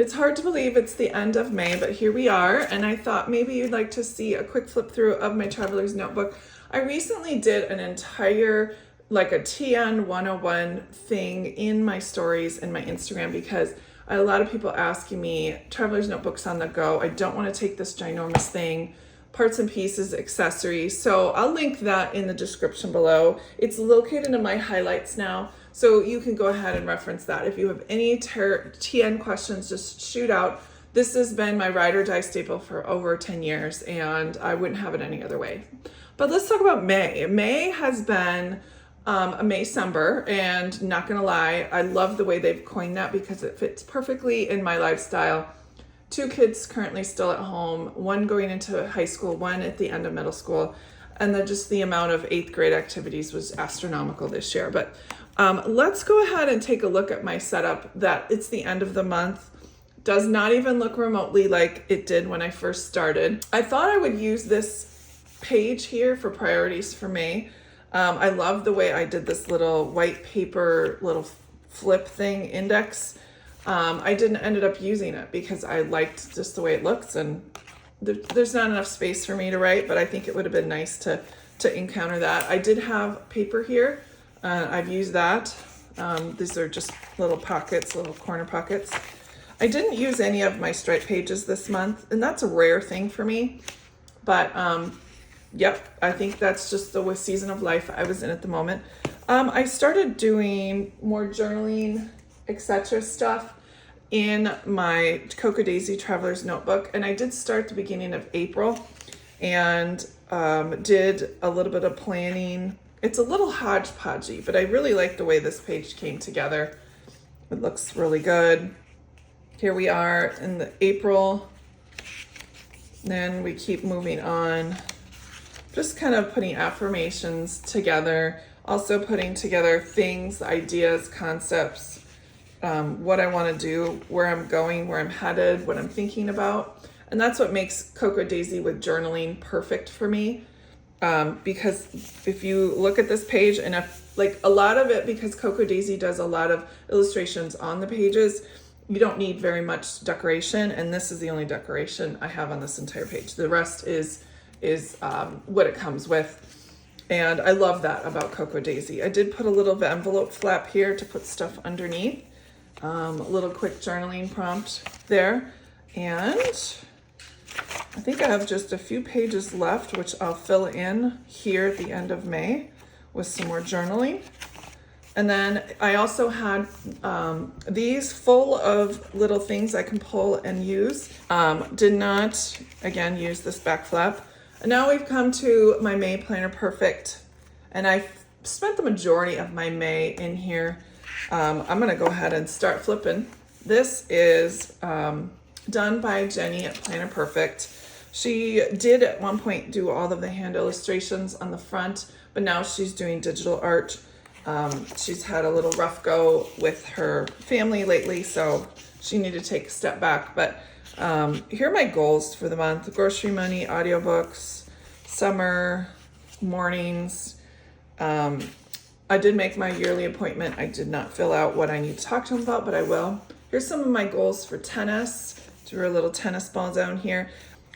It's hard to believe it's the end of May, but here we are. And I thought maybe you'd like to see a quick flip through of my traveler's notebook. I recently did an entire, like a TN 101 thing in my stories in my Instagram because I had a lot of people asking me, traveler's notebooks on the go. I don't want to take this ginormous thing, parts and pieces, accessories. So I'll link that in the description below. It's located in my highlights now. So you can go ahead and reference that. If you have any TN questions, just shoot out. This has been my ride or die staple for over 10 years and I wouldn't have it any other way. But let's talk about May. May has been a Maycember, and not gonna lie, I love the way they've coined that because it fits perfectly in my lifestyle. 2 kids currently still at home, 1 going into high school, 1 at the end of middle school. And then just the amount of 8th grade activities was astronomical this year. But let's go ahead and take a look at my setup that it's the end of the month. Does not even look remotely like it did when I first started. I thought I would use this page here for priorities for May. I love the way I did this little white paper, little flip thing index. I didn't ended up using it because I liked just the way it looks, and there's not enough space for me to write, but I think it would have been nice to encounter that. I did have paper here. I've used that. These are just little pockets, little corner pockets. I didn't use any of my stripe pages this month, and that's a rare thing for me. But yep, I think that's just the season of life I was in at the moment. I started doing more journaling, etc. stuff in my Cocoa Daisy Traveler's Notebook, and I did start the beginning of April and did a little bit of planning. It's a little hodgepodgey, but I really like the way this page came together. It looks really good. Here we are in the April. Then we keep moving on. Just kind of putting affirmations together. Also putting together things, ideas, concepts, what I want to do, where I'm going, where I'm headed, what I'm thinking about. And that's what makes Cocoa Daisy with journaling perfect for me. Because if you look at this page, and if like a lot of it, because Cocoa Daisy does a lot of illustrations on the pages, you don't need very much decoration, and this is the only decoration I have on this entire page. The rest is what it comes with, and I love that about Cocoa Daisy. I did put a little envelope flap here to put stuff underneath, a little quick journaling prompt there, and I think I have just a few pages left, which I'll fill in here at the end of May with some more journaling. And then I also had these full of little things I can pull and use. Did not, again, use this back flap. And now we've come to my May Planner Perfect. And I spent the majority of my May in here. I'm gonna go ahead and start flipping. This is done by Jenny at Planner Perfect. She did at one point do all of the hand illustrations on the front, but now she's doing digital art. She's had a little rough go with her family lately, so she needed to take a step back. But here are my goals for the month: grocery money, audiobooks, summer, mornings. I did make my yearly appointment. I did not fill out what I need to talk to him about, but I will. Here's some of my goals for tennis. Drew a little tennis ball down here.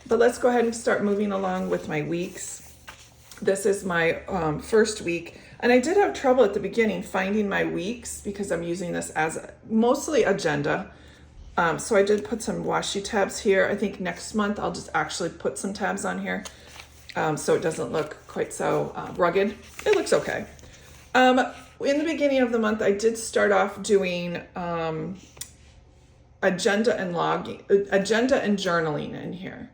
But let's go ahead and start moving along with my weeks. This is my first week. And I did have trouble at the beginning finding my weeks because I'm using this as mostly agenda. So I did put some washi tabs here. I think next month I'll just actually put some tabs on here so it doesn't look quite so rugged. It looks okay. In the beginning of the month, I did start off doing agenda and journaling in here.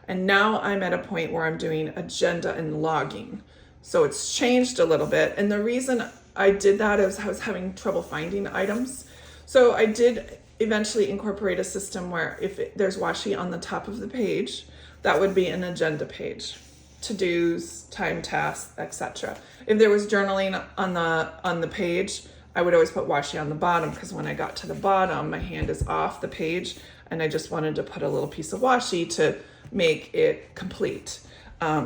And now I'm at a point where I'm doing agenda and logging. So it's changed a little bit. And the reason I did that is I was having trouble finding items. So I did eventually incorporate a system where if there's washi on the top of the page, that would be an agenda page. To-dos, time tasks, etc. If there was journaling on the page, I would always put washi on the bottom because when I got to the bottom, my hand is off the page and I just wanted to put a little piece of washi to make it complete.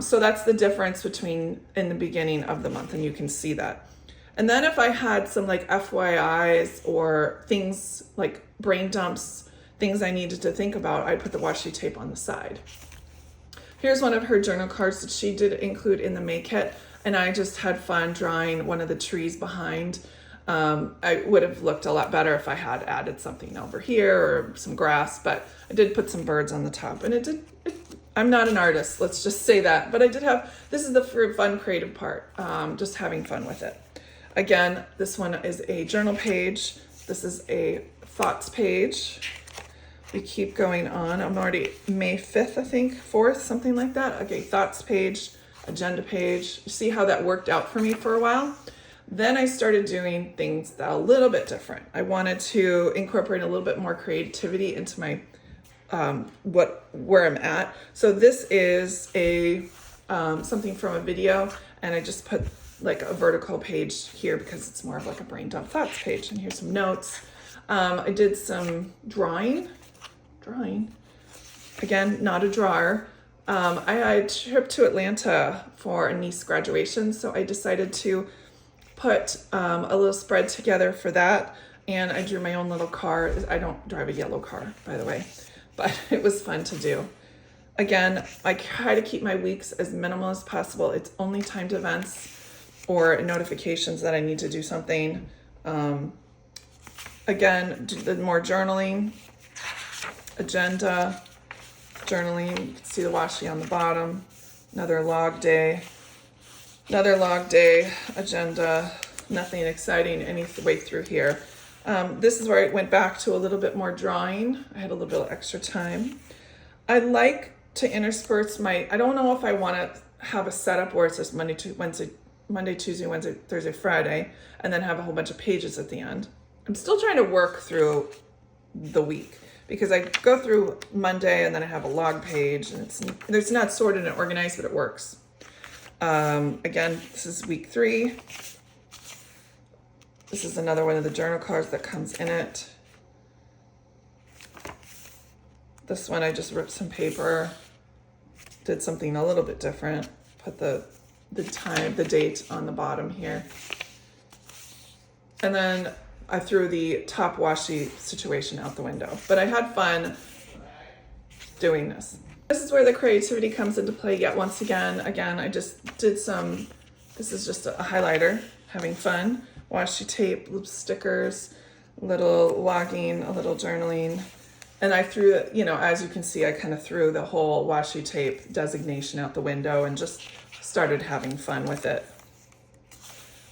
So that's the difference between in the beginning of the month, and you can see that. And then if I had some like FYIs or things like brain dumps, things I needed to think about, I'd put the washi tape on the side. Here's one of her journal cards that she did include in the May kit, and I just had fun drawing one of the trees behind. I would have looked a lot better if I had added something over here or some grass, but I did put some birds on the top, and I'm not an artist, let's just say that, but I did have, this is the fun creative part, just having fun with it. Again, this one is a journal page. This is a thoughts page. We keep going on. I'm already May 5th, I think, 4th, something like that. Okay, thoughts page, agenda page. You see how that worked out for me for a while? Then I started doing things that are a little bit different. I wanted to incorporate a little bit more creativity into my where I'm at. So this is a something from a video, and I just put like a vertical page here because it's more of like a brain dump thoughts page. And here's some notes. I did some drawing. Again, not a drawer. I had a trip to Atlanta for a niece graduation, so I decided to put a little spread together for that, and I drew my own little car. I don't drive a yellow car, by the way, but it was fun to do. Again, I try to keep my weeks as minimal as possible. It's only timed events or notifications that I need to do something. Again, the more journaling, agenda, journaling. You can see the washi on the bottom. Another log day, agenda, nothing exciting any way through here. This is where I went back to a little bit more drawing. I had a little bit of extra time. I like to intersperse I don't know if I want to have a setup where it's just Monday, Tuesday, Wednesday, Thursday, Friday, and then have a whole bunch of pages at the end. I'm still trying to work through the week because I go through Monday and then I have a log page, and it's not sorted and organized, but it works. Again, this is week 3. This is another one of the journal cards that comes in it. This one I just ripped some paper, did something a little bit different, put the time, the date on the bottom here. And then I threw the top washi situation out the window, but I had fun doing this. This is where the creativity comes into play yet once again. I just did this is just a highlighter, having fun. Washi tape, little stickers, little logging, a little journaling. And I threw, as you can see, I kind of threw the whole washi tape designation out the window and just started having fun with it.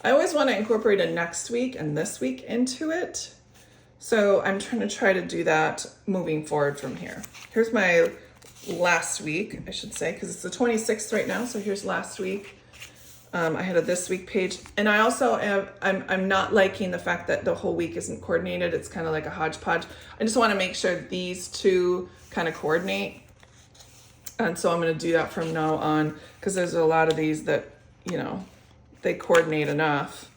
I always want to incorporate a next week and this week into it. So I'm trying to do that moving forward from here. Here's my last week, I should say, because it's the 26th right now. So here's last week. I had a this week page, and I also I'm not liking the fact that the whole week isn't coordinated. It's kind of like a hodgepodge. I just want to make sure these two kind of coordinate. And so I'm going to do that from now on, because there's a lot of these that, they coordinate enough.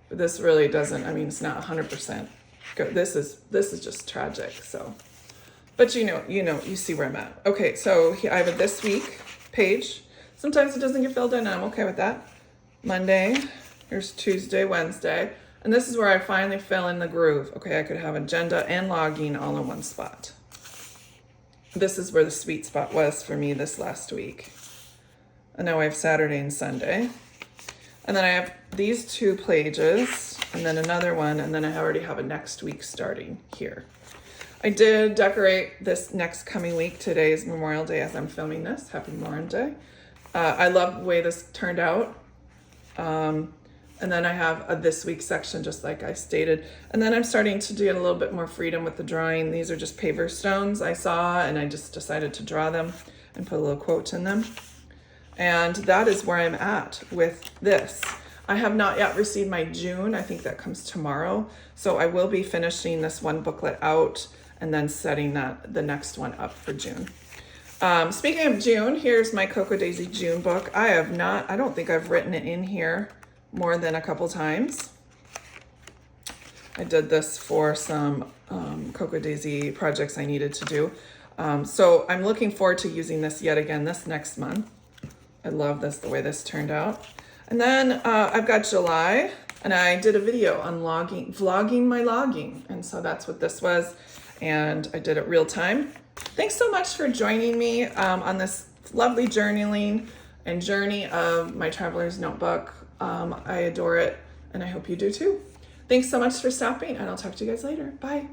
This really doesn't. I mean, it's not 100% good. This is just tragic. So, but you see where I'm at. Okay, so I have a this week page. Sometimes it doesn't get filled in, and I'm okay with that. Monday, here's Tuesday, Wednesday, and this is where I finally fill in the groove. Okay, I could have agenda and logging all in one spot. This is where the sweet spot was for me this last week. And now I have Saturday and Sunday. And then I have these 2 pages, and then another one, and then I already have a next week starting here. I did decorate this next coming week. Today is Memorial Day as I'm filming this. Happy Memorial Day. I love the way this turned out. And then I have a this week section, just like I stated. And then I'm starting to get a little bit more freedom with the drawing. These are just paver stones I saw, and I just decided to draw them and put a little quote in them. And that is where I'm at with this. I have not yet received my June. I think that comes tomorrow. So I will be finishing this one booklet out and then setting the next one up for June. Speaking of June, here's my Cocoa Daisy June book. I don't think I've written it in here more than a couple times. I did this for some Cocoa Daisy projects I needed to do. So I'm looking forward to using this yet again this next month. I love this, the way this turned out. And then I've got July, and I did a video on vlogging my logging. And so that's what this was. and I did it real time. Thanks so much for joining me on this lovely journaling and journey of my traveler's notebook. I adore it, and I hope you do too. Thanks so much for stopping, and I'll talk to you guys later. Bye.